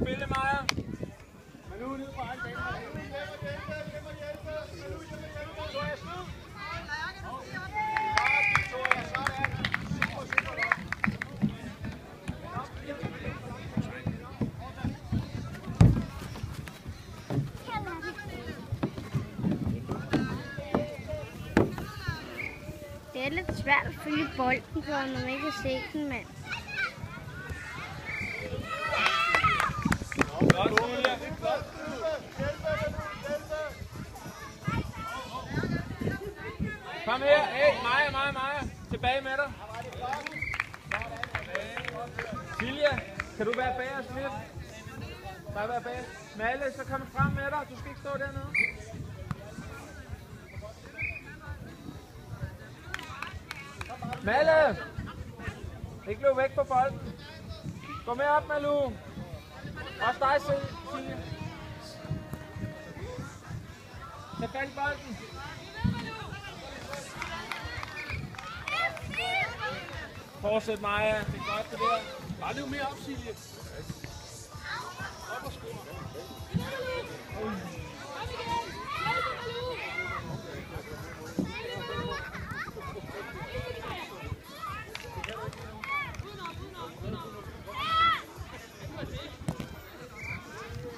spille, Maja. Malu ned på egen bane. Det er lidt svært at følge bolden på, når man ikke kan se den, mand. Kom her. Hey, Maja. Tilbage med dig. Silja, kan du være bag os lidt? Bare være bag. Malle, så kom frem med dig. Du skal ikke stå dernede. Malle! Ikke løb væk på bolden. Gå med op, Malu. Også dig, Silje. Tag fat i bolden. Fortsæt, Maja. Det er godt, det der. Bare løb mere op, Silje. Op og score.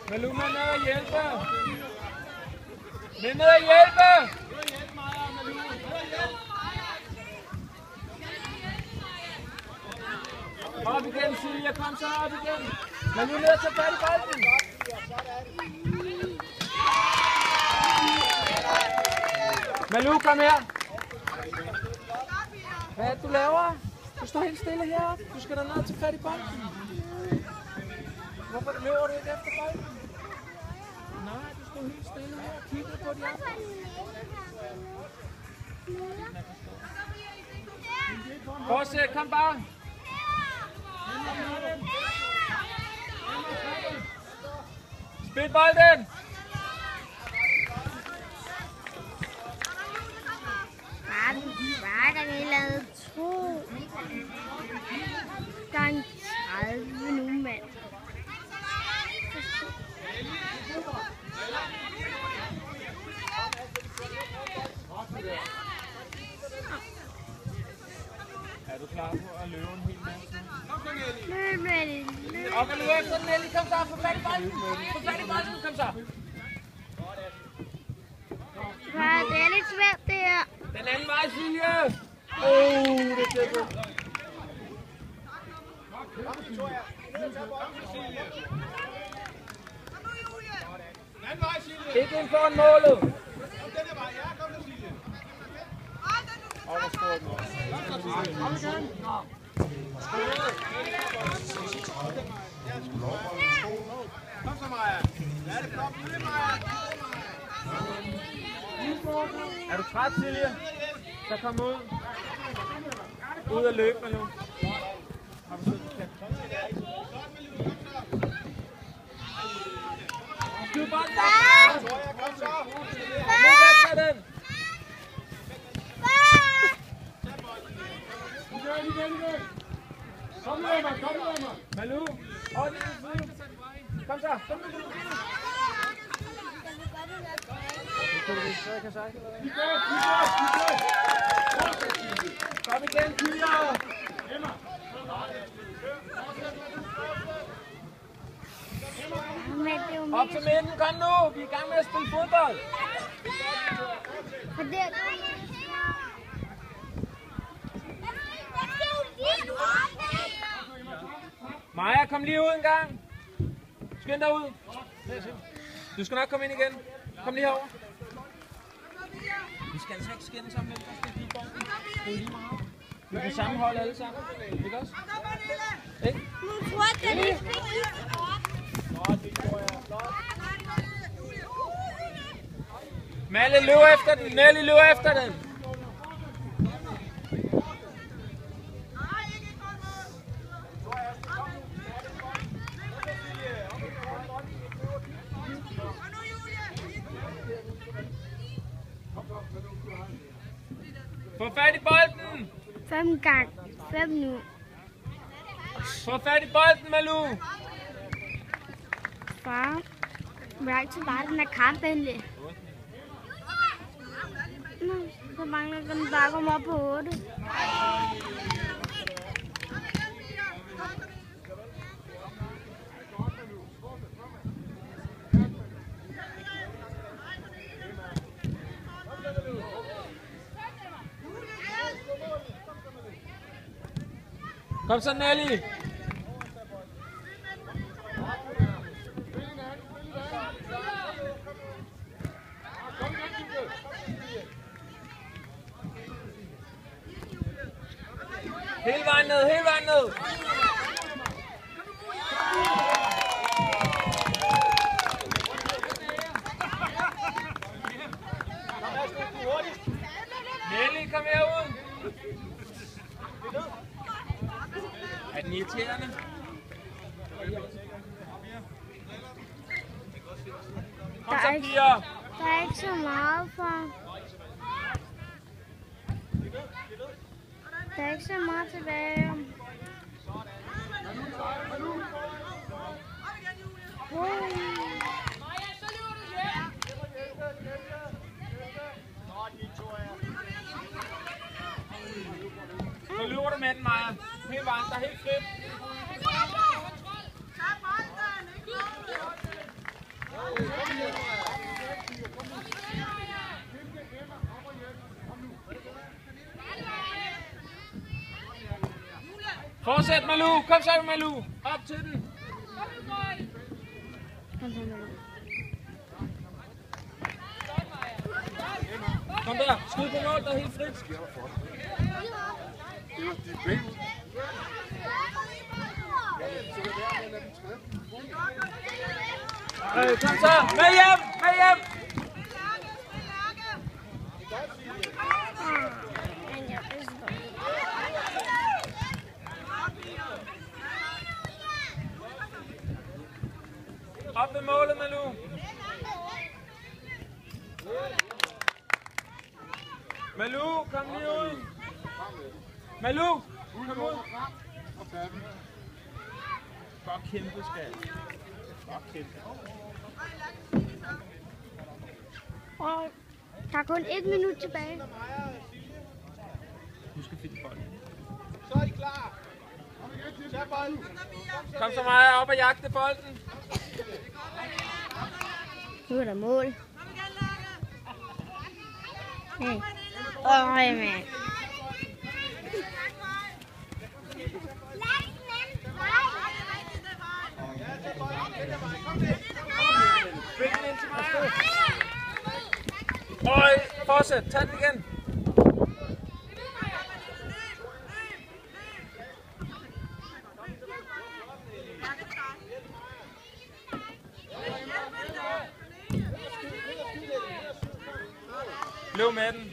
Malu, med ned og hjælpe. Med ned og hjælpe. Op igen, Silja. Kom så op igen. Malu, ned og tage fat i bolden. Malu, kom her. Hvad er det, du laver? Du står helt stille heroppe. Du skal da ned og tage fat i bolden. Hvorfor løber du ikke efter bolden? Nej, du står helt stille her og kigger på de andre. Fortsæt, kom bare. Spil bolden. Bare der er lavet 2 gange 30 nu, mand. Er du klar på at løbe en hel masse? Løb. Op og løb efter den, Nelly. Kom så, få fat i bolden. Få fat i bolden, kom så. Det er lidt svært, det her. Den anden vej, Silje. Det er det. Ikke ind foran målet. Op og score den. Kom så, Maja. Ja, det er flot. Maja. Er du træt, Silje? Så kom ud. Ud og løb med nu. Skyd bolden op. Kom så. Løb efter den. Kom med mig. Malu. Kom så. Kom igen, Kyler! Op til midten, kom nu! Vi er i gang med at spille fodbold! Maja, kom lige ud en gang! Skynd dig ud! Du skal nok komme ind igen. Kom lige herover. Vi skal altså ikke skændes om, hvem der skal give bolden. Det er lige meget. Vi kan sammenholde alle sammen. Ikke også? Ikke? Nu tror jeg, det er lige Malle, løb efter den. Nelly, løb efter den. Få fat i bolden! 5 gange. 5 nu. Få fat i bolden, Malu! Far, hvor lang tid var den her kamp endelig? Nå, så mangler den bare komme op på 8. Kom så, Nelly. Hele vejen ned, hele vejen ned. Nelly, kom herud. Er den irriterende? Kom så, piger. Der er ikke så meget for. Der er ikke så meget tilbage. Så løber du med den, Maja. Hele vejen, der er helt frit. Fortsæt, Malou. Kom så, Malou. Op til den. Kom der. Skud på mål, der er helt frit. Kom så. Med hjem. Med hjem. Op med målet, Malou. Malou, kom lige ud. Malou, kom ud. Godt kæmpe, skal. Godt kæmpe. Og der er kun 1 minut tilbage. Du skal finde bolden. Så er de klar. Tag bolden. Kom så meget op og jagte bolden. Nu er der mål. Hey. Øj, mand. Spil den ind til mig. Øj, fortsæt. Tag den igen. Løb med den.